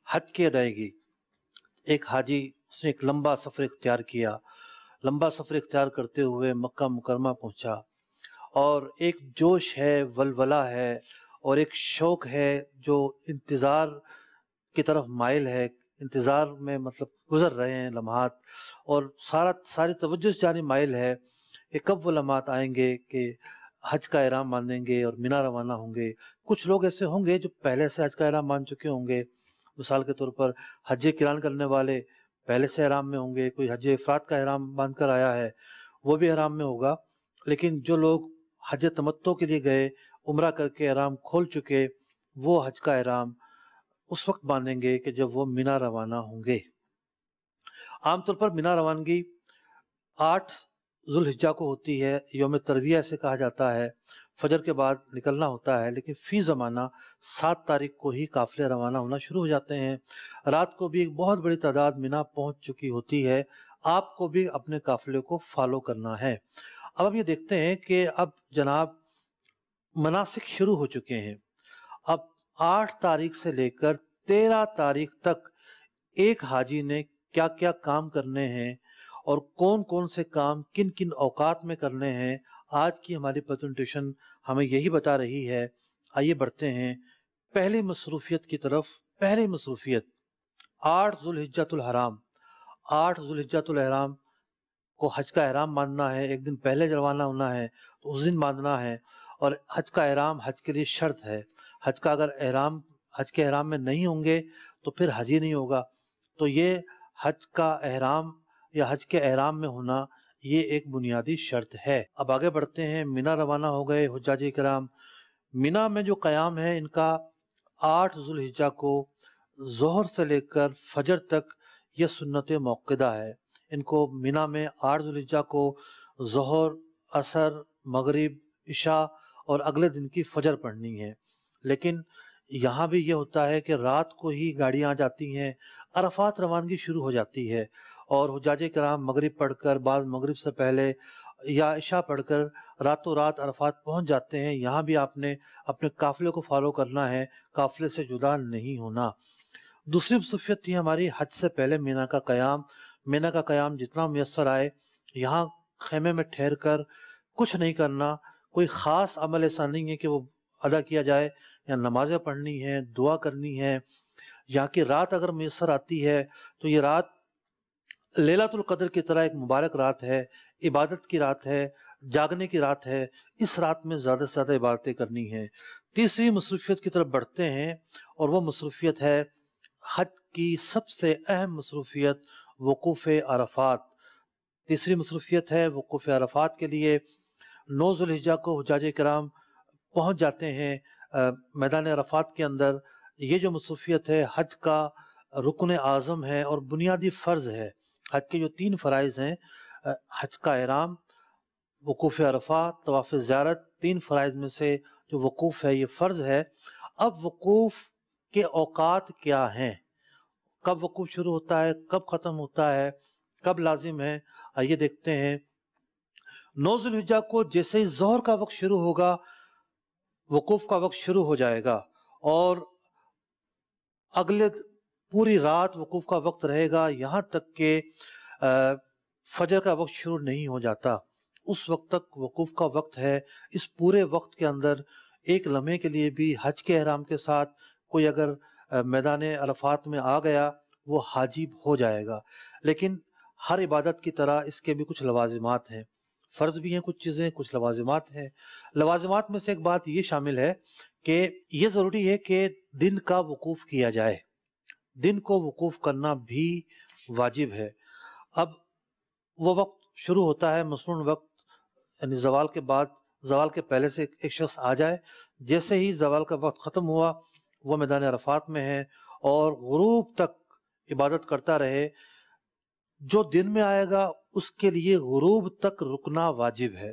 حج کی ادائیگی۔ ایک حاجی اس نے ایک لمبا سفر اختیار کیا، لمبا سفر اختیار کرتے ہوئے مکہ مکرمہ پہنچا، اور ایک جوش ہے، ولولہ ہے، اور ایک شوق ہے جو انتظار کی طرف مائل ہے، انتظار میں مطلب گزر رہے ہیں لمحات، اور ساری توجہ سے جانب مائل ہے کہ کب وہ لمحات آئیں گے کہ حج کا احرام باندھیں گے اور مینا روانہ ہوں گے۔ کچھ لوگ ایسے ہوں گے جو پہلے سے حج کا احرام باندھ چکے ہوں گے، مثال کے طور پر حج قران کرنے والے پہلے سے احرام میں ہوں گے، کوئی حج افراد کا احرام باندھ کر آیا ہے وہ بھی احرام میں ہوگا، لیکن جو لوگ حج تمتع کے لیے گئے، عمرہ کر کے احرام کھول چکے، وہ حج کا احرام اس وقت باندھیں گے کہ جب وہ مینا روانہ ہوں گے۔ عام طور پر مینا روانگی 8 ذوالحجہ کو ہوتی ہے، یوم ترویہ سے کہا جاتا ہے، فجر کے بعد نکلنا ہوتا ہے، لیکن فی زمانہ 7 تاریخ کو ہی قافلے روانہ ہونا شروع ہو جاتے ہیں۔ رات کو بھی ایک بہت بڑی تعداد مینا پہنچ چکی ہوتی ہے، آپ کو بھی اپنے قافلے کو فالو کرنا ہے۔ اب یہ دیکھتے ہیں کہ اب جناب مناسک شروع ہو چکے ہیں۔ اب 8 تاریخ سے لے کر 13 تاریخ تک ایک حاجی نے کیا کیا کام کرنے ہیں اور کون کون سے کام کن کن اوقات میں کرنے ہیں، آج کی ہماری پریزنٹیشن ہمیں یہی بتا رہی ہے۔ آئیے بڑھتے ہیں پہلی مصروفیت کی طرف۔ پہلی مصروفیت 8 ذوالحجۃ الحرام۔ 8 ذوالحجۃ الحرام کو حج کا احرام باندھنا ہے، ایک دن پہلے روانہ ہونا ہے تو اس دن باندھنا ہے، اور حج کا احرام حج کے لیے شرط ہے۔ حج کا اگر احرام حج کے احرام میں نہیں ہوں گے تو پھر حج ہی نہیں ہوگا، تو یہ حج کا احرام یا حج کے احرام میں ہونا یہ ایک بنیادی شرط ہے۔ اب آگے بڑھتے ہیں، مینا روانہ ہو گئے حجاج کرام۔ مینا میں جو قیام ہے ان کا 8 ذوالحجہ کو ظہر سے لے کر فجر تک یہ سنت موقدہ ہے۔ ان کو مینا میں 8 ذوالحجہ کو ظہر، عصر، مغرب، عشاء اور اگلے دن کی فجر پڑھنی ہے، لیکن یہاں بھی یہ ہوتا ہے کہ رات کو ہی گاڑیاں آ جاتی ہیں، عرفات روانگی شروع ہو جاتی ہے، اور حجاج کرام مغرب پڑھ کر، بعض مغرب سے پہلے یا عشاء پڑھ کر راتوں رات عرفات پہنچ جاتے ہیں۔ یہاں بھی آپ نے اپنے قافلے کو فالو کرنا ہے، قافلے سے جدا نہیں ہونا۔ دوسری مصروفیت تھی ہماری حج سے پہلے مینا کا قیام۔ مینا کا قیام جتنا میسر آئے یہاں خیمے میں ٹھہر کر کچھ نہیں کرنا، کوئی خاص عمل ایسا نہیں ہے کہ وہ ادا کیا جائے، یا نمازیں پڑھنی ہیں، دعا کرنی ہے۔ یہاں کی رات اگر میسر آتی ہے تو یہ رات لیلۃ القدر کی طرح ایک مبارک رات ہے، عبادت کی رات ہے، جاگنے کی رات ہے، اس رات میں زیادہ سے زیادہ عبادتیں کرنی ہیں۔ تیسری مصروفیت کی طرف بڑھتے ہیں، اور وہ مصروفیت ہے حج کی سب سے اہم مصروفیت، وقوف عرفات۔ تیسری مصروفیت ہے وقوف عرفات کے لیے 9 ذوالحجہ کو حجاج کرام پہنچ جاتے ہیں میدان عرفات کے اندر۔ یہ جو مصروفیت ہے حج کا رکن اعظم ہے اور بنیادی فرض ہے۔ حج کے جو 3 فرائض ہیں، حج کا احرام، وقوف عرفات، طواف زیارت، 3 فرائض میں سے جو وقوف ہے یہ فرض ہے۔ اب وقوف کے اوقات کیا ہیں، کب وقوف شروع ہوتا ہے، کب ختم ہوتا ہے، کب لازم ہے، آئیے دیکھتے ہیں۔ 9 ذوالحجہ کو جیسے ہی ظہر کا وقت شروع ہوگا وقوف کا وقت شروع ہو جائے گا، اور اگلے پوری رات وقوف کا وقت رہے گا، یہاں تک کہ فجر کا وقت شروع نہیں ہو جاتا، اس وقت تک وقوف کا وقت ہے۔ اس پورے وقت کے اندر ایک لمحے کے لیے بھی حج کے احرام کے ساتھ کوئی اگر میدان عرفات میں آ گیا وہ حاجی ہو جائے گا، لیکن ہر عبادت کی طرح اس کے بھی کچھ لوازمات ہیں، فرض بھی ہیں کچھ چیزیں، کچھ لوازمات ہیں۔ لوازمات میں سے ایک بات یہ شامل ہے کہ یہ ضروری ہے کہ دن کا وقوف کیا جائے، دن کو وقوف کرنا بھی واجب ہے۔ اب وہ وقت شروع ہوتا ہے مسنون وقت، یعنی زوال کے بعد، زوال کے پہلے سے ایک شخص آ جائے، جیسے ہی زوال کا وقت ختم ہوا وہ میدان عرفات میں ہے اور غروب تک عبادت کرتا رہے۔ جو دن میں آئے گا اس کے لیے غروب تک رکنا واجب ہے،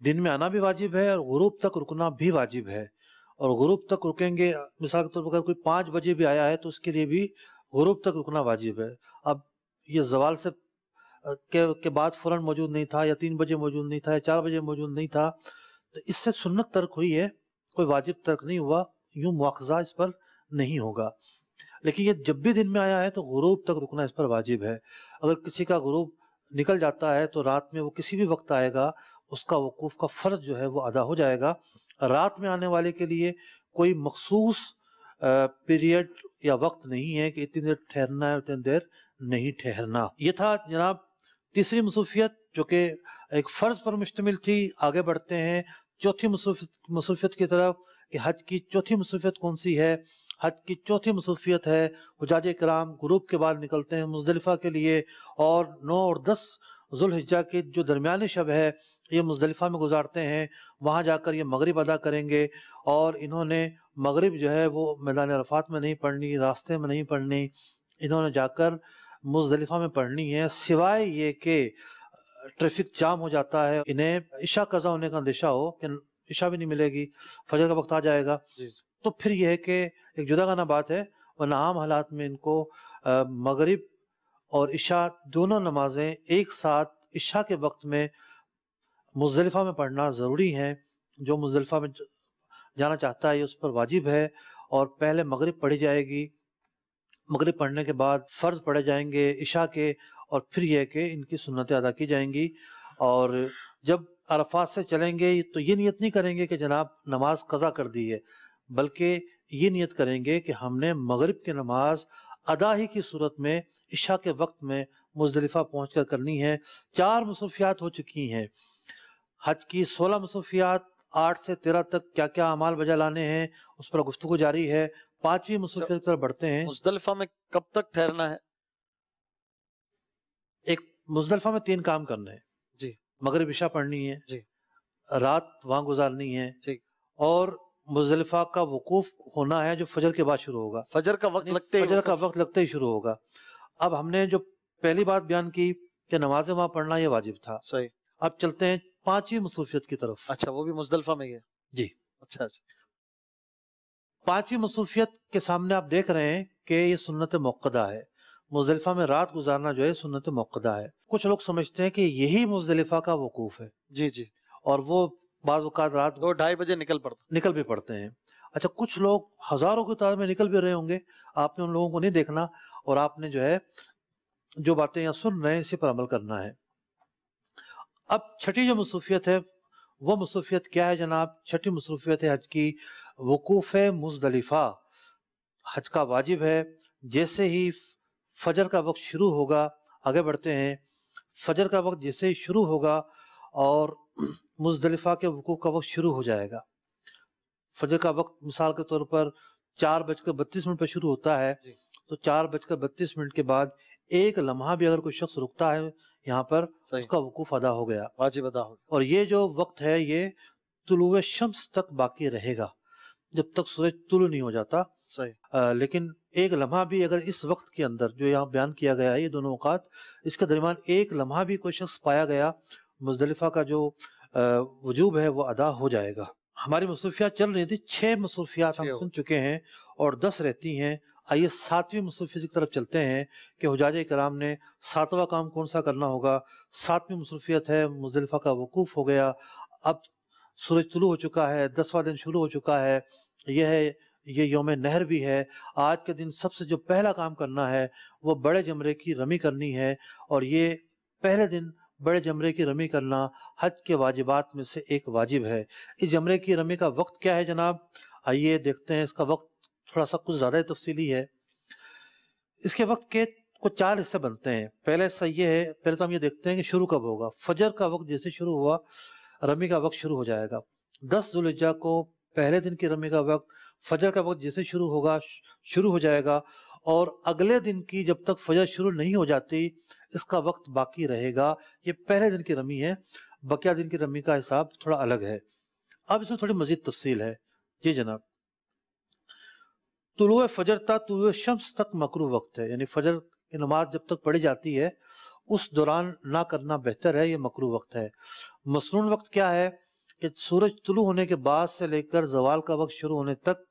دن میں آنا بھی واجب ہے اور غروب تک رکنا بھی واجب ہے۔ اور غروب تک رکیں گے، مثال کے طور پر اگر کوئی 5 بجے بھی آیا ہے تو اس کے لیے بھی غروب تک رکنا واجب ہے۔ اب یہ زوال سے کے بعد فوراً موجود نہیں تھا، یا 3 بجے موجود نہیں تھا، یا 4 بجے موجود نہیں تھا، تو اس سے سنت ترک ہوئی ہے، کوئی واجب ترک نہیں ہوا، یوں مواخذہ اس پر نہیں ہوگا۔ لیکن یہ جب بھی دن میں آیا ہے تو غروب تک رکنا اس پر واجب ہے. اگر کسی کا غروب نکل جاتا ہے تو رات میں وہ کسی بھی وقت آئے گا، اس کا وقوف کا فرض جو ہے وہ ادا ہو جائے گا. رات میں آنے والے کے لیے کوئی مخصوص پیریڈ یا وقت نہیں ہے کہ اتنی دیر ٹھہرنا ہے اتنی دیر نہیں ٹھہرنا. یہ تھا جناب تیسری مصروفیت جو کہ ایک فرض پر مشتمل تھی. آگے بڑھتے ہیں چوتھی مصروفیت کی طرف کہ حج کی چوتھی مصروفیت کون سی ہے. حج کی چوتھی مصروفیت ہے حجاج کرام غروب کے بعد نکلتے ہیں مزدلفہ کے لیے، اور 9 اور 10 ذوالحجہ کی جو درمیانی شب ہے یہ مزدلفہ میں گزارتے ہیں. وہاں جا کر یہ مغرب ادا کریں گے، اور انہوں نے مغرب جو ہے وہ میدان عرفات میں نہیں پڑھنی، راستے میں نہیں پڑھنی، انہوں نے جا کر مزدلفہ میں پڑھنی ہے. سوائے یہ کہ ٹریفک جام ہو جاتا ہے، انہیں عشاء قضا ہونے کا اندیشہ ہو کہ عشاء بھی نہیں ملے گی، فجر کا وقت آ جائے گا، تو پھر یہ ہے کہ ایک جداگانہ بات ہے. ورنہ عام حالات میں ان کو مغرب اور عشاء دونوں نمازیں ایک ساتھ عشاء کے وقت میں مزدلفہ میں پڑھنا ضروری ہیں. جو مزدلفہ میں جانا چاہتا ہے اس پر واجب ہے، اور پہلے مغرب پڑھی جائے گی، مغرب پڑھنے کے بعد فرض پڑھے جائیں گے عشاء کے، اور پھر یہ کہ ان کی سنتیں ادا کی جائیں گی. اور جب عرفات سے چلیں گے تو یہ نیت نہیں کریں گے کہ جناب نماز قضا کر دی ہے، بلکہ یہ نیت کریں گے کہ ہم نے مغرب کی نماز ادا ہی کی صورت میں عشاء کے وقت میں مزدلفہ پہنچ کر کرنی ہے. 4 مصروفیات ہو چکی ہیں. حج کی 16 مصروفیات، 8 سے 13 تک کیا کیا اعمال بجا لانے ہیں اس پر گفتگو جاری ہے. 5ویں مصروفیت کی طرف بڑھتے ہیں. مزدلفہ میں کب تک ٹھہرنا ہے؟ ایک مزدلفہ میں 3 کام کرنے ہیں جی. مغرب عشاء پڑھنی ہے جی. رات وہاں گزارنی ہے، ٹھیک. اور مزدلفہ کا وقوف ہونا ہے جو فجر کے بعد شروع ہوگا. فجر کا وقت لگتے ہی فجر کا وقت لگتے ہی شروع ہوگا. اب ہم نے جو پہلی بات بیان کی کہ نماز وہاں پڑھنا یہ واجب تھا. صحیح. اب چلتے ہیں 5ویں مصروفیت کی طرف. اچھا، وہ بھی مزدلفہ میں ہی ہے؟ جی. اچھا. 5ویں مصروفیت کے سامنے آپ دیکھ رہے ہیں کہ یہ سنت موقدہ ہے. مزدلفہ میں رات گزارنا جو ہے سنت موقدہ ہے. کچھ لوگ سمجھتے ہیں کہ یہی مزدلفہ کا وقوف ہے. جی جی. اور وہ بعض اوقات رات 2-2:30 بجے نکل بھی پڑتے ہیں. اچھا، کچھ لوگ ہزاروں کی تعداد میں نکل بھی رہے ہوں گے، آپ نے ان لوگوں کو نہیں دیکھنا، اور آپ نے جو ہے جو باتیں یہاں سن رہے ہیں اسی پر عمل کرنا ہے. اب چھٹی جو مصروفیت ہے وہ مصروفیت کیا ہے جناب؟ چھٹی مصروفیت ہے حج کی وقوف مزدلفہ. حج کا واجب ہے. جیسے ہی فجر کا وقت شروع ہوگا، آگے بڑھتے ہیں، فجر کا وقت جیسے ہی شروع ہوگا اور مزدلفہ کے وقوف کا وقت شروع ہو جائے گا. فجر کا وقت مثال کے طور پر 4:32 پہ شروع ہوتا ہے، تو 4:32 کے بعد ایک لمحہ بھی اگر کوئی شخص رکتا ہے یہاں پر اس کا وقوف ادا ہو گیا، واجب ادا ہو گیا. اور یہ جو وقت ہے یہ طلوع شمس تک باقی رہے گا جب تک سورج طلوع نہیں ہو جاتا. لیکن ایک لمحہ بھی اگر اس وقت کے اندر جو یہاں بیان کیا گیا ہے، یہ دونوں اوقات، اس کے درمیان ایک لمحہ بھی کوئی شخص پایا گیا، مزدلفہ کا جو وجوب ہے وہ ادا ہو جائے گا. ہماری مصروفیات چل رہی تھی، 6 مصروفیات ہم سن چکے ہیں اور 10 رہتی ہیں. آئیے 7ویں مصروفیت کی طرف چلتے ہیں کہ حجاج کرام نے 7واں کام کون سا کرنا ہوگا. 7ویں مصروفیت ہے مزدلفہ کا وقوف ہو گیا. اب سورج طلوع ہو چکا ہے، 10واں دن شروع ہو چکا ہے. یہ یوم نہر بھی ہے. آج کے دن سب سے جو پہلا کام کرنا ہے وہ بڑے جمرے کی رمی کرنی ہے، اور یہ پہلے دن بڑے جمرے کی رمی کرنا حج کے واجبات میں سے ایک واجب ہے. اس جمرے کی رمی کا وقت کیا ہے جناب؟ آئیے دیکھتے ہیں. اس کا وقت تھوڑا سا کچھ زیادہ تفصیلی ہے. اس کے وقت کے کو 4 حصے بنتے ہیں. پہلے حصہ یہ ہے، پہلے تو ہم یہ دیکھتے ہیں کہ شروع کب ہوگا. فجر کا وقت جیسے شروع ہوا رمی کا وقت شروع ہو جائے گا. 10 ذوالحجہ کو پہلے دن کی رمی کا وقت فجر کا وقت جیسے شروع ہوگا شروع ہو جائے گا، اور اگلے دن کی جب تک فجر شروع نہیں ہو جاتی اس کا وقت باقی رہے گا. یہ پہلے دن کی رمی ہے، بقیہ دن کی رمی کا حساب تھوڑا الگ ہے. اب اس میں تھوڑی مزید تفصیل ہے. جی جناب، طلوع فجر تا طلوع شمس تک مکروہ وقت ہے، یعنی فجر کی نماز جب تک پڑھی جاتی ہے اس دوران نہ کرنا بہتر ہے، یہ مکروہ وقت ہے. مسنون وقت کیا ہے کہ سورج طلوع ہونے کے بعد سے لے کر زوال کا وقت شروع ہونے تک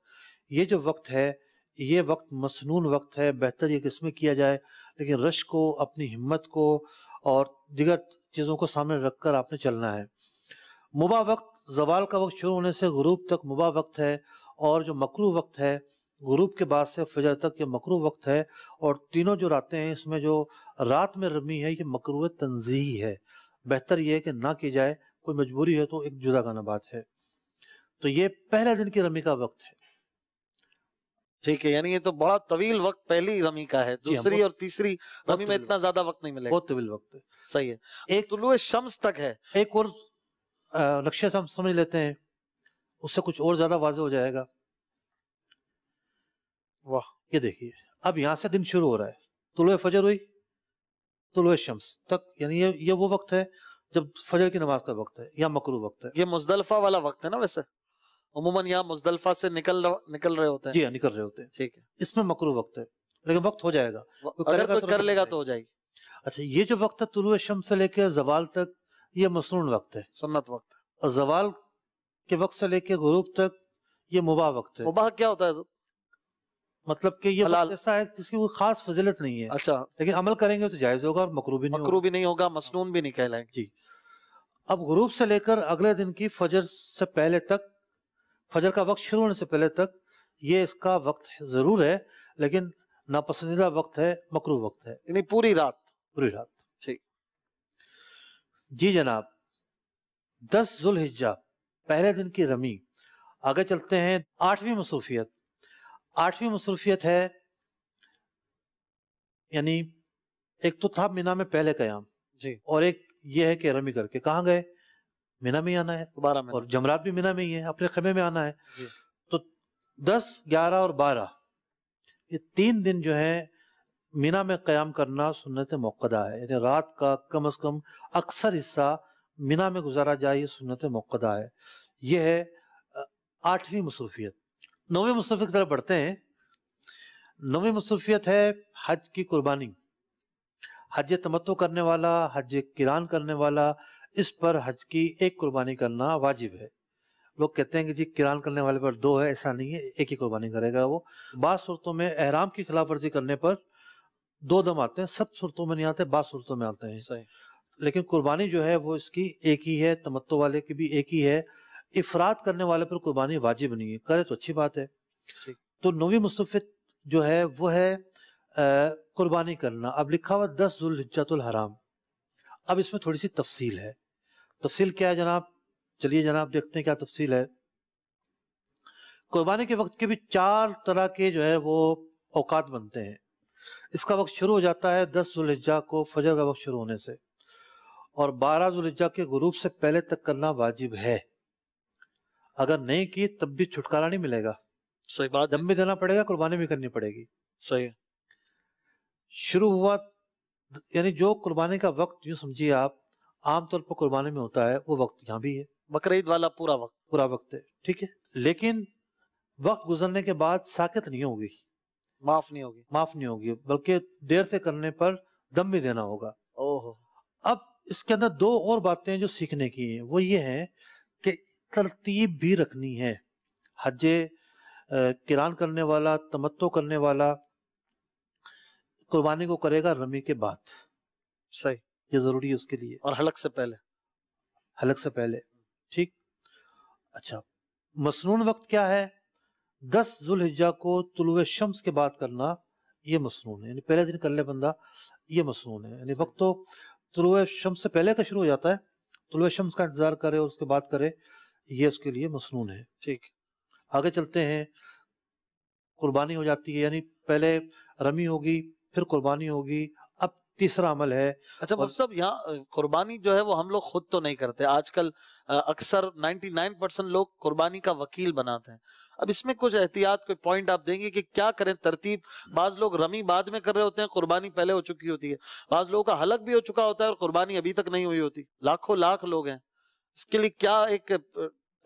یہ جو وقت ہے یہ وقت مسنون وقت ہے. بہتر یہ کہ اس میں کیا جائے، لیکن رش کو، اپنی ہمت کو اور دیگر چیزوں کو سامنے رکھ کر آپ نے چلنا ہے. مباح وقت زوال کا وقت شروع ہونے سے غروب تک مباح وقت ہے، اور جو مکروہ وقت ہے غروب کے بعد سے فجر تک یہ مکروہ وقت ہے، اور تینوں جو راتیں ہیں اس میں جو رات میں رمی ہے یہ مکروہ تنزیہی ہے، بہتر یہ ہے کہ نہ کی جائے، کوئی مجبوری ہے تو ایک جدا گانا بات ہے۔ تو یہ پہلے دن کی رمی کا وقت ہے۔ ٹھیک ہے، یعنی یہ تو بڑا طویل وقت پہلی رمی کا ہے، دوسری اور تیسری رمی میں اتنا زیادہ وقت نہیں ملے گا، بہت طویل وقت ہے۔ صحیح ہے، ایک طلوع شمس تک ہے۔ ایک اور نقشے سے ہم سمجھ لیتے ہیں، اس سے کچھ اور زیادہ واضح ہو جائے گا۔ واہ، یہ دیکھیے، اب یہاں سے دن شروع ہو رہا ہے، طلوع فجر ہوئی، طلوع شمس تک، یعنی یہ وہ وقت ہے جب فجر کی نماز کا وقت ہے یا مکروہ وقت ہے۔ یہ مزدلفہ والا وقت ہے نا، ویسے عموماً یہاں مزدلفہ سے نکل رہے ہوتے ہیں۔ جی ہاں، نکل رہے ہوتے ہیں، ٹھیک ہے، اس میں مکروہ وقت ہے، لیکن وقت ہو جائے گا، اگر کوئی کر لے گا تو ہو جائے گی۔ اچھا، یہ جو وقت ہے طلوع شمس سے لے کے زوال تک، یہ مسنون وقت ہے، سنت وقت ہے۔ اور زوال کے وقت سے لے کے غروب تک یہ مباح وقت ہے۔ مباح کیا ہوتا ہے حضرت؟ مطلب کہ یہ حلال۔ وقت ایسا ہے جس کی کوئی خاص فضیلت نہیں ہے، اچھا، لیکن عمل کریں گے تو جائز ہوگا اور مکروہ بھی نہیں ہوگا۔ مکروہ بھی نہیں ہوگا، مسنون بھی نہیں کہلائیں گے۔ جی، اب غروب سے لے کر اگلے دن کی فجر سے پہلے تک، فجر کا وقت شروع ہونے سے پہلے تک، یہ اس کا وقت ضرور ہے، لیکن ناپسندیدہ وقت ہے، مکروہ وقت ہے، یعنی پوری رات۔ پوری رات۔ ٹھیک، جی جناب، 10 ذوالحجہ پہلے دن کی رمی۔ آگے چلتے ہیں، 8ویں مصروفیت۔ 8ویں مصروفیت ہے، یعنی ایک تو تھا مینا میں پہلے قیام، جی، اور ایک یہ ہے کہ رمی کر کے کہاں گئے، مینا میں ہی آنا ہے، دوبارہ میں اور جمرات بھی مینا میں ہی ہے، اپنے خیمے میں آنا ہے۔ جی، تو 10، 11 اور 12 یہ 3 دن جو ہے مینا میں قیام کرنا سنت موقدہ ہے، یعنی رات کا کم از کم اکثر حصہ مینا میں گزارا جائے، یہ سنت موقدہ ہے۔ یہ ہے 8ویں مصروفیت۔ 9ویں مصروفیت کی طرف بڑھتے ہیں۔ 9ویں مصروفیت ہے حج کی قربانی۔ حج تمتع کرنے والا، حج قران کرنے والا، اس پر حج کی ایک قربانی کرنا واجب ہے۔ لوگ کہتے ہیں کہ جی قران کرنے والے پر 2 ہے، ایسا نہیں ہے، ایک ہی قربانی کرے گا وہ۔ بعض صورتوں میں احرام کی خلاف ورزی کرنے پر 2 دم آتے ہیں، سب صورتوں میں نہیں آتے، بعض صورتوں میں آتے ہیں، صحیح۔ لیکن قربانی جو ہے وہ اس کی ایک ہی ہے، تمتع والے کی بھی ایک ہی ہے۔ افراد کرنے والے پر قربانی واجب نہیں ہے، کرے تو اچھی بات ہے۔ تو 9ویں مصروفیت جو ہے وہ ہے قربانی کرنا۔ اب لکھا ہوا 10 ذوالحجۃ الحرام۔ اب اس میں تھوڑی سی تفصیل ہے۔ تفصیل کیا ہے جناب؟ چلیے جناب دیکھتے ہیں کیا تفصیل ہے۔ قربانی کے وقت کے بھی 4 طرح کے جو ہے وہ اوقات بنتے ہیں۔ اس کا وقت شروع ہو جاتا ہے 10 ذوالحجہ کو فجر کا وقت شروع ہونے سے، اور 12 ذوالحجہ کے غروب سے پہلے تک کرنا واجب ہے۔ اگر نہیں کی تب بھی چھٹکارا نہیں ملے گا، صحیح بات، دم بھی دینا پڑے گا، قربانی بھی کرنی پڑے گی۔ صحیح۔ شروع ہوا، یعنی جو قربانی کا وقت یوں سمجھیے آپ عام طور پر قربانی میں ہوتا ہے وہ وقت یہاں بھی ہے، بقرعید والا پورا وقت ہے، ٹھیک ہے، لیکن وقت گزرنے کے بعد ساکت نہیں ہوگی، معاف نہیں ہوگی، بلکہ دیر سے کرنے پر دم بھی دینا ہوگا۔ اوہ، اب اس کے اندر 2 اور باتیں جو سیکھنے کی ہیں، وہ یہ ہیں کہ ترتیب بھی رکھنی ہے۔ حج قران کرنے والا، تمتع کرنے والا قربانی کو کرے گا رمی کے بعد، صحیح، یہ ضروری ہے اس کے لیے، اور حلق سے پہلے، ٹھیک۔ اچھا، مسنون وقت کیا ہے؟ 10 ذوالحجہ کو طلوع شمس کے بعد کرنا، یہ مسنون ہے، یعنی پہلے دن کر لے بندہ، یہ مسنون ہے۔ یعنی وقت تو طلوع شمس سے پہلے کا شروع ہو جاتا ہے، طلوع شمس کا انتظار کرے اور اس کے بعد کرے، یہ اس کے لیے مسنون ہے۔ ٹھیک، آگے چلتے ہیں، قربانی ہو جاتی ہے، یعنی پہلے رمی ہوگی، پھر قربانی ہوگی، اب تیسرا عمل ہے۔ اچھا مفتی صاحب، یہاں قربانی جو ہے وہ ہم لوگ خود تو نہیں کرتے، آج کل اکثر 99% لوگ قربانی کا وکیل بناتے ہیں۔ اب اس میں کچھ احتیاط، کوئی پوائنٹ آپ دیں گے کہ کیا کریں ترتیب؟ بعض لوگ رمی بعد میں کر رہے ہوتے ہیں، قربانی پہلے ہو چکی ہوتی ہے، بعض لوگوں کا حلق بھی ہو چکا ہوتا ہے اور قربانی ابھی تک نہیں ہوئی ہوتی، لاکھوں لاکھ لوگ ہیں۔ اس کے لیے کیا ایک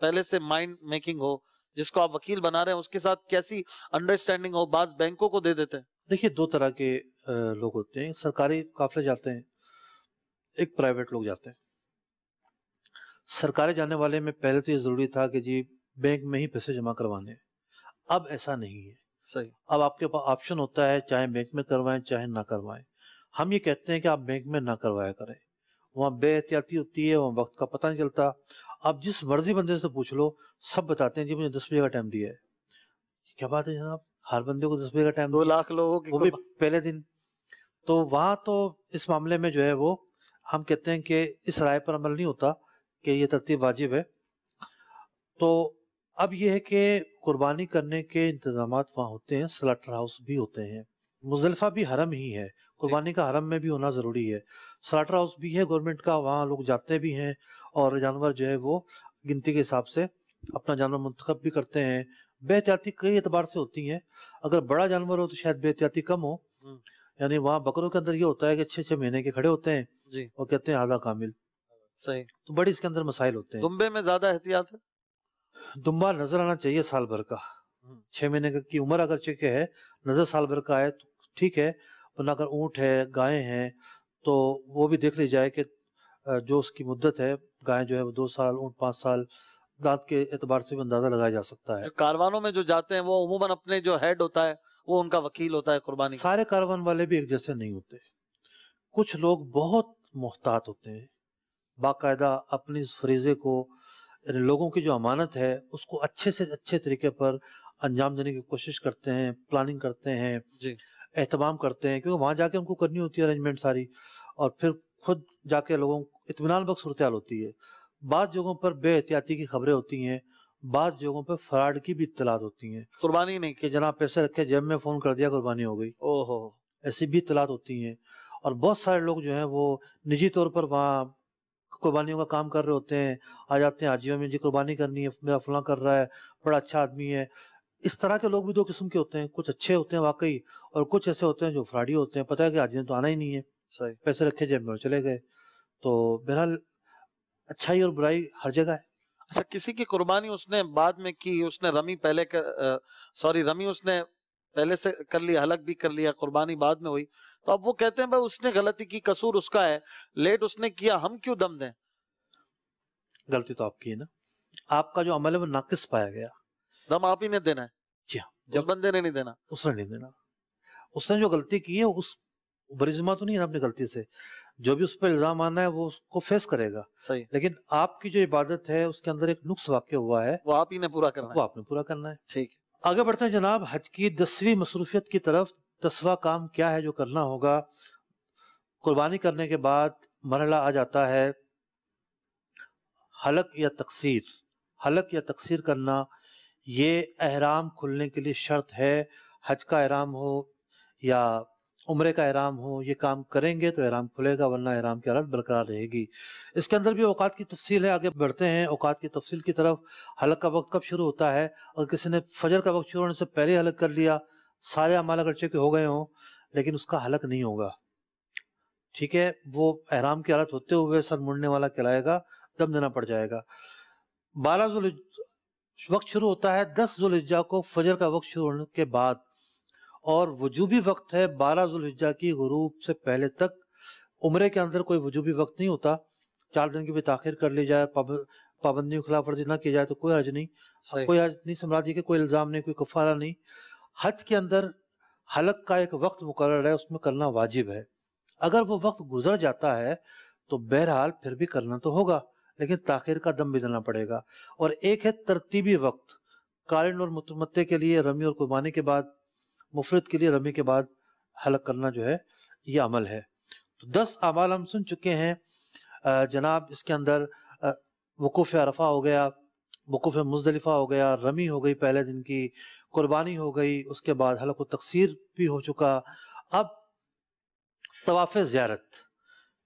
پہلے سے مائنڈ میکنگ ہو، جس کو آپ وکیل بنا رہے ہیں اس کے ساتھ کیسی انڈرسٹینڈنگ ہو؟ بعض بینکوں کو دے دیتے ہیں۔ دیکھیے 2 طرح کے لوگ ہوتے ہیں، سرکاری قافلے جاتے ہیں، ایک پرائیویٹ لوگ جاتے ہیں۔ سرکاری جانے والے میں پہلے تو یہ ضروری تھا کہ جی بینک میں ہی پیسے جمع کروانے، اب ایسا نہیں ہے۔ صحیح، اب آپ کے پاس آپشن ہوتا ہے، چاہے بینک میں کروائیں چاہے نہ کروائیں۔ ہم یہ کہتے ہیں کہ آپ بینک میں نہ کروایا کریں، وہاں بے احتیاطی ہوتی ہے، وہاں وقت کا پتہ نہیں چلتا۔ آپ جس مرضی بندے سے پوچھ لو، سب بتاتے ہیں جی مجھے 10 بجے کا ٹائم دیا ہے، کیا بات ہے جناب, ہر بندے کو 10 بجے کا ٹائم 2 لاکھ لوگوں کی وہ بھی پہلے دن. تو وہاں تو اس معاملے میں جو ہے وہ ہم کہتے ہیں کہ اس رائے پر عمل نہیں ہوتا کہ یہ ترتیب واجب ہے. تو اب یہ ہے کہ قربانی کرنے کے انتظامات وہاں ہوتے ہیں, سلاٹر ہاؤس بھی ہوتے ہیں. مزدلفہ بھی حرم ہی ہے, قربانی کا حرم میں بھی ہونا ضروری ہے. سلاٹر ہاؤس بھی ہے گورنمنٹ کا, وہاں لوگ جاتے بھی ہیں اور جانور جو ہے وہ گنتی کے حساب سے اپنا جانور منتخب بھی کرتے ہیں. بے احتیاطی کئی اعتبار سے ہوتی ہیں, اگر بڑا جانور ہو تو شاید بے احتیاطی کم ہو. یعنی وہاں بکروں کے اندر یہ ہوتا ہے کہ 6 مہینے کے کھڑے ہوتے ہیں جی اور کہتے ہیں آدھا کامل. صحیح. تو بڑی اس کے اندر مسائل ہوتے ہیں. دمبے میں زیادہ احتیاط ہے. دمبا نظر آنا چاہیے سال بھر کا, 6 مہینے کی عمر اگر چکے ہے, نظر سال بھر کا ہے تو ٹھیک ہے, ورنہ اگر اونٹ ہے, گائیں ہیں, تو وہ بھی دیکھ لی جائے کہ جو اس کی مدت ہے, گائیں جو ہے وہ 2 سال, اونٹ 5 سال, دانت کے اعتبار سے بھی اندازہ لگایا جا سکتا ہے. جو کاروانوں میں جو جاتے ہیں وہ عموماً اپنے جو ہیڈ ہوتا ہے وہ ان کا وکیل ہوتا ہے قربانی کا. سارے کاروان والے بھی ایک جیسے نہیں ہوتے, کچھ لوگ بہت محتاط ہوتے ہیں, باقاعدہ اپنی اس فریضے کو, یعنی لوگوں کی جو امانت ہے اس کو اچھے سے اچھے طریقے پر انجام دینے کی کوشش کرتے ہیں, پلاننگ کرتے ہیں, جی اہتمام کرتے ہیں, کیونکہ وہاں جا کے ان کو کرنی ہوتی ہے ارینجمنٹ ساری, اور پھر خود جا کے لوگوں کو اطمینان بخش صورتحال ہوتی ہے. بعض جگہوں پر بے احتیاطی کی خبریں ہوتی ہیں, بعض جگہوں پر فراڈ کی بھی اطلاعات ہوتی ہیں قربانی نہیں کہ جناب پیسے رکھے جیب میں, فون کر دیا قربانی ہو گئی. اوہو. ایسی بھی اطلاعات ہوتی ہیں. اور بہت سارے لوگ جو ہیں وہ نجی طور پر وہاں قربانیوں کا کام کر رہے ہوتے ہیں, آ جاتے ہیں حاجیوں میں, جی قربانی کرنی ہے, میرا فلاں کر رہا ہے, بڑا اچھا آدمی ہے. اس طرح کے لوگ بھی 2 قسم کے ہوتے ہیں, کچھ اچھے ہوتے ہیں واقعی, اور کچھ ایسے ہوتے ہیں جو فراڈی ہوتے ہیں. پتہ ہے کہ حاجی نے تو آنا ہی نہیں ہے, صحیح. پیسے رکھے جیب میں اور چلے گئے. تو بہرحال اچھائی اور برائی ہر جگہ ہے. اچھا, کسی کی قربانی اس نے بعد میں کی, اس نے رمی پہلے رمی اس نے پہلے سے کر لیا, حلق بھی کر لیا, قربانی بعد میں ہوئی, تو اب وہ کہتے ہیں بھائی اس نے غلطی کی, قصور اس کا ہے, لیٹ اس نے کیا, ہم کیوں دم دیں؟ غلطی تو آپ کی ہے نا, آپ کا جو عمل ہے وہ ناقص پایا گیا. دم آپ ہی نے دینا ہے. جی ہاں, اس بندے نے نہیں دینا. اس نے نہیں دینا. اس نے جو غلطی کی ہے اس بری ذمہ تو نہیں ہے نا اپنی غلطی سے, جو بھی اس پہ الزام آنا ہے وہ اس کو فیس کرے گا. صحیح. لیکن آپ کی جو عبادت ہے اس کے اندر ایک نقص واقع ہوا ہے, وہ آپ ہی نے پورا کرنا ہے. وہ آپ نے پورا کرنا ہے. ٹھیک. آگے بڑھتے ہیں جناب, حج کی 10ویں مصروفیت کی طرف. 10واں کام کیا ہے جو کرنا ہوگا؟ قربانی کرنے کے بعد مرحلہ آ جاتا ہے حلق یا تقصیر. حلق یا تقصیر کرنا یہ احرام کھلنے کے لیے شرط ہے. حج کا احرام ہو یا عمرے کا احرام ہو, یہ کام کریں گے تو احرام کھلے گا, ورنہ احرام کی حالت برقرار رہے گی. اس کے اندر بھی اوقات کی تفصیل ہے. آگے بڑھتے ہیں اوقات کی تفصیل کی طرف. حلق کا وقت کب شروع ہوتا ہے؟ اگر کسی نے فجر کا وقت شروع ہونے سے پہلے حلق کر لیا, سارے اعمال اگرچہ کہ ہو گئے ہوں لیکن اس کا حلق نہیں ہوگا, ٹھیک ہے, وہ احرام کی حالت ہوتے ہوئے سر مڑنے والا کہلائے گا, دم دینا پڑ جائے گا. 12 وقت شروع ہوتا ہے 10 ذوالحجہ کو فجر کا وقت شروع ہونے کے بعد, اور وجوبی وقت ہے 12 ذوالحجہ کی غروب سے پہلے تک. عمرے کے اندر کوئی وجوبی وقت نہیں ہوتا, 4 دن کی بھی تاخیر کر لی جائے, پابندیوں کی خلاف ورزی نہ کی جائے تو کوئی حرج نہیں. کوئی حرج نہیں سمجھا دی کہ کوئی الزام نہیں, کوئی کفارہ نہیں. حج کے اندر حلق کا ایک وقت مقرر ہے, اس میں کرنا واجب ہے. اگر وہ وقت گزر جاتا ہے تو بہرحال پھر بھی کرنا تو ہوگا, لیکن تاخیر کا دم بھی دینا پڑے گا. اور ایک ہے ترتیبی وقت, قارن اور متمتع کے لیے رمی اور قربانی کے بعد, مفرد کے لیے رمی کے بعد حلق کرنا جو ہے یہ عمل ہے. تو 10 اعمال ہم سن چکے ہیں جناب. اس کے اندر وقوف عرفہ ہو گیا, وقوف مزدلفہ ہو گیا, رمی ہو گئی پہلے دن کی, قربانی ہو گئی, اس کے بعد حلق و تقصیر بھی ہو چکا. اب طواف زیارت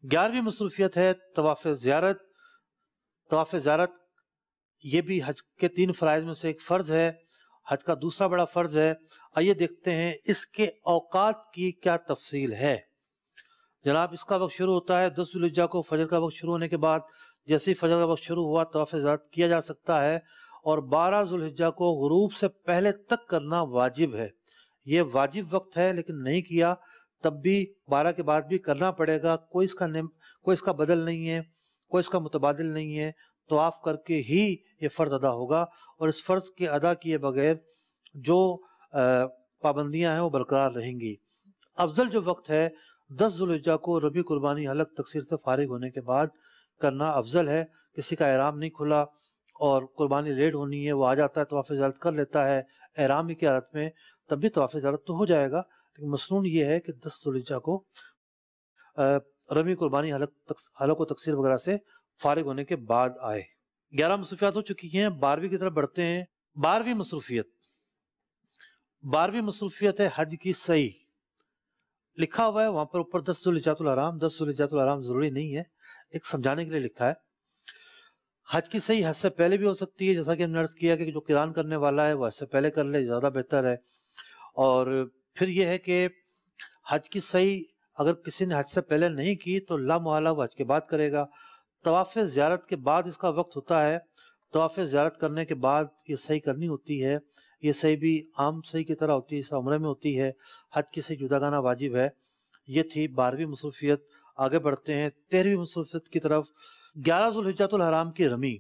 11ویں مصروفیت ہے, طواف زیارت. طواف زیارت یہ بھی حج کے 3 فرائض میں سے ایک فرض ہے, حج کا دوسرا بڑا فرض ہے. آئیے دیکھتے ہیں اس کے اوقات کی کیا تفصیل ہے. جناب اس کا وقت شروع ہوتا ہے 10 ذوالحجہ کو فجر کا وقت شروع ہونے کے بعد. جیسے ہی فجر کا وقت شروع ہوا طواف زیارت کیا جا سکتا ہے, اور 12 ذوالحجہ کو غروب سے پہلے تک کرنا واجب ہے. یہ واجب وقت ہے, لیکن نہیں کیا تب بھی 12 کے بعد بھی کرنا پڑے گا. کوئی اس کا بدل نہیں ہے, کوئی اس کا متبادل نہیں ہے. طواف کر کے ہی یہ فرض ادا ہوگا, اور اس فرض کے ادا کیے بغیر جو پابندیاں ہیں وہ برقرار رہیں گی. افضل جو وقت ہے 10 ذوالحجہ کو ربی قربانی حلق تقصیر سے فارغ ہونے کے بعد کرنا افضل ہے. کسی کا احرام نہیں کھلا اور قربانی لیٹ ہونی ہے, وہ آ جاتا ہے طواف زیارت کر لیتا ہے, احرام کی حالت میں تب بھی طواف زیارت تو ہو جائے گا، لیکن مسنون یہ ہے کہ 10 ذوالحجہ کو رمی قربانی حلق و تقصیر وغیرہ سے فارغ ہونے کے بعد آئے۔ 11 مصروفیات ہو چکی ہیں، 12ویں کی طرف بڑھتے ہیں۔ 12ویں مصروفیت ہے حج کی سعی۔ لکھا ہوا ہے وہاں پر اوپر 10 ذوالحجۃ الحرام، 10 ذوالحجۃ الحرام ضروری نہیں ہے، ایک سمجھانے کے لیے لکھا ہے۔ حج کی صحیح حج سے پہلے بھی ہو سکتی ہے، جیسا کہ ہم نے عرض کیا کہ جو قران کرنے والا ہے وہ حج سے پہلے کر لے، زیادہ بہتر ہے۔ اور پھر یہ ہے کہ حج کی صحیح اگر کسی نے حج سے پہلے نہیں کی تو لا محالہ وہ حج کے بعد کرے گا۔ طواف زیارت کے بعد اس کا وقت ہوتا ہے، طواف زیارت کرنے کے بعد یہ صحیح کرنی ہوتی ہے۔ یہ صحیح بھی عام صحیح کی طرح ہوتی ہے، اس عمرے میں ہوتی ہے۔ حج کی صحیح جداگانہ واجب ہے۔ یہ تھی 12ویں مصروفیت۔ آگے بڑھتے ہیں 13ویں مصروفیت کی طرف۔ 11 ذوالحجۃ الحرام کی رمی،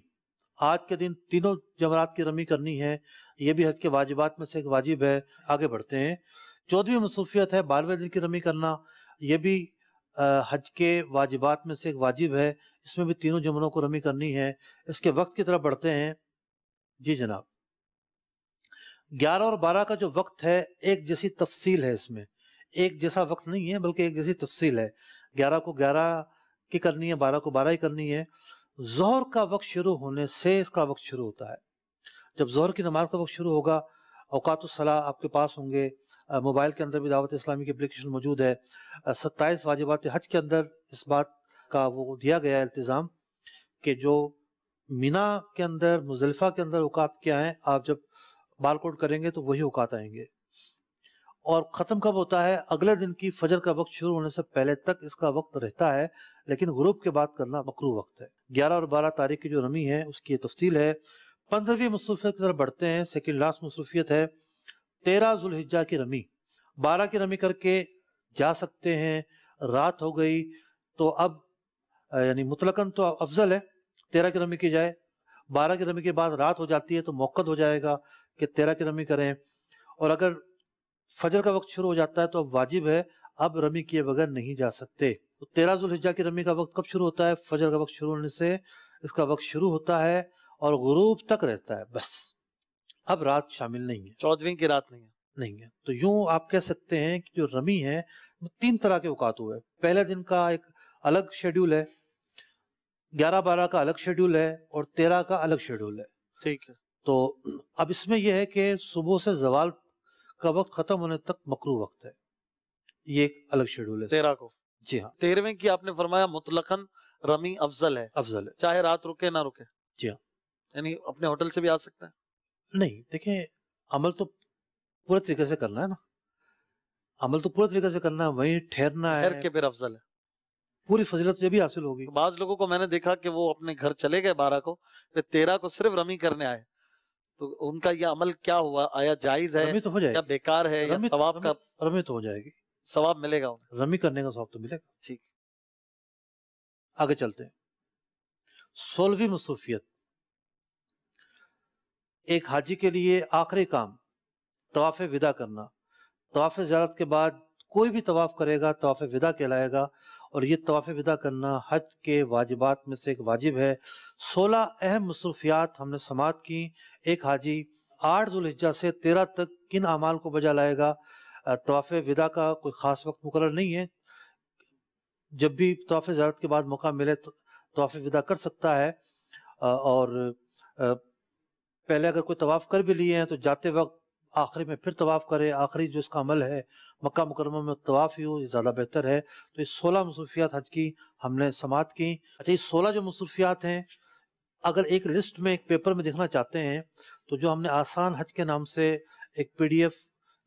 آج کے دن تینوں جمرات کی رمی کرنی ہے، یہ بھی حج کے واجبات میں سے ایک واجب ہے۔ آگے بڑھتے ہیں 14ویں مصروفیت ہے 12ویں دن کی رمی کرنا، یہ بھی حج کے واجبات میں سے ایک واجب ہے، اس میں بھی تینوں جمروں کو رمی کرنی ہے۔ اس کے وقت کی طرف بڑھتے ہیں۔ جی جناب، 11 اور 12 کا جو وقت ہے ایک جیسی تفصیل ہے، اس میں ایک جیسا وقت نہیں ہے بلکہ ایک جیسی تفصیل ہے۔ 11 کو 11 کی کرنی ہے، 12 کو 12 ہی کرنی ہے۔ ظہر کا وقت شروع ہونے سے اس کا وقت شروع ہوتا ہے۔ جب ظہر کی نماز کا وقت شروع ہوگا، اوقات الصلاح آپ کے پاس ہوں گے، موبائل کے اندر بھی دعوت اسلامی کی اپلیکیشن موجود ہے۔ 27 واجبات حج کے اندر اس بات کا وہ دیا گیا ہے التزام کہ جو مینا کے اندر، مزدلفہ کے اندر اوقات کیا ہیں، آپ جب بار کوڈ کریں گے تو وہی اوقات آئیں گے۔ اور ختم کب ہوتا ہے؟ اگلے دن کی فجر کا وقت شروع ہونے سے پہلے تک اس کا وقت رہتا ہے، لیکن غروب کے بعد کرنا مکروہ وقت ہے۔ 11 اور 12 تاریخ کی جو رمی ہے اس کی یہ تفصیل ہے۔ 15ویں مصروفیت کی طرف بڑھتے ہیں، سیکنڈ لاسٹ مصروفیت ہے 13 ذوالحجہ کی رمی۔ 12 کی رمی کر کے جا سکتے ہیں، رات ہو گئی تو اب یعنی مطلقاً تو افضل ہے 13 کی رمی کی جائے۔ 12 کی رمی کے بعد رات ہو جاتی ہے تو موقت ہو جائے گا کہ 13 کی رمی کریں۔ اور اگر فجر کا وقت شروع ہو جاتا ہے تو اب واجب ہے، اب رمی کیے بغیر نہیں جا سکتے۔ تو 13 ذوالحجہ کی رمی کا وقت کب شروع ہوتا ہے؟ فجر کا وقت شروع ہونے سے اس کا وقت شروع ہوتا ہے اور غروب تک رہتا ہے، بس اب رات شامل نہیں ہے، 14ویں کی رات نہیں ہے۔ تو یوں آپ کہہ سکتے ہیں کہ جو رمی ہے 3 طرح کے اوقات ہوئے۔ پہلے دن کا ایک الگ شیڈیول ہے، 11-12 کا الگ شیڈیول ہے، اور 13 کا الگ شیڈیول ہے۔ ٹھیک ہے۔ تو اب اس میں یہ ہے کہ صبح سے زوال کا وقت ختم ہونے تک مکروہ وقت ہے، یہ ایک الگ شیڈیول ہے 13 کو۔ جی ہاں، 13ویں کی آپ نے فرمایا مطلقاً رمی افضل ہے، افضل ہے، چاہے رات رکے نہ رکے۔ جی ہاں۔ یعنی اپنے ہوٹل سے بھی آ سکتا ہے؟ نہیں، دیکھیں عمل تو پورے طریقے سے کرنا ہے نا، عمل تو پورے طریقے سے کرنا ہے، وہیں ٹھہرنا ہے، ٹھہر کے پھر افضل ہے۔ پوری فضیلت یہ بھی حاصل ہوگی۔ بعض لوگوں کو میں نے دیکھا کہ وہ اپنے گھر چلے گئے 12 کو، پھر 13 کو صرف رمی کرنے آئے، تو ان کا یہ عمل کیا ہوا؟ آیا جائز ہے رمی تو ہو جائے یا گی، بیکار ہے یا ثواب کا رمی تو ہو جائے گی، ثواب ملے گا انہیں؟ رمی کرنے کا ثواب تو ملے گا۔ ٹھیک۔ آگے چلتے ہیں 16ویں مصروفیت۔ ایک حاجی کے لیے آخری کام طواف وداع کرنا۔ طواف زیارت کے بعد کوئی بھی طواف کرے گا طواف وداع کہلائے گا، اور یہ طواف وداع کرنا حج کے واجبات میں سے ایک واجب ہے۔ 16 اہم مصروفیات ہم نے سماعت کی۔ ایک حاجی 8 ذوالحجہ سے 13 تک کن اعمال کو بجا لائے گا؟ طواف وداع کا کوئی خاص وقت مقرر نہیں ہے، جب بھی طواف زیارت کے بعد موقع ملے تو طواف وداع کر سکتا ہے، اور پہلے اگر کوئی طواف کر بھی لیے ہیں تو جاتے وقت آخری میں پھر طواف کرے، آخری جو اس کا عمل ہے مکہ مکرمہ میں طواف ہی ہو، یہ زیادہ بہتر ہے۔ تو یہ 16 مصروفیات حج کی ہم نے سماعت کی۔ اچھا، یہ 16 جو مصروفیات ہیں اگر ایک لسٹ میں ایک پیپر میں دیکھنا چاہتے ہیں تو جو ہم نے آسان حج کے نام سے ایک PDF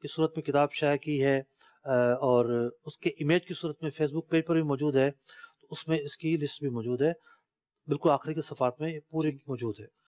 کی صورت میں کتاب شائع کی ہے، اور اس کے امیج کی صورت میں فیس بک پیج پر بھی موجود ہے، تو اس میں اس کی لسٹ بھی موجود ہے، بالکل آخری کے صفحات میں یہ پوری موجود ہے۔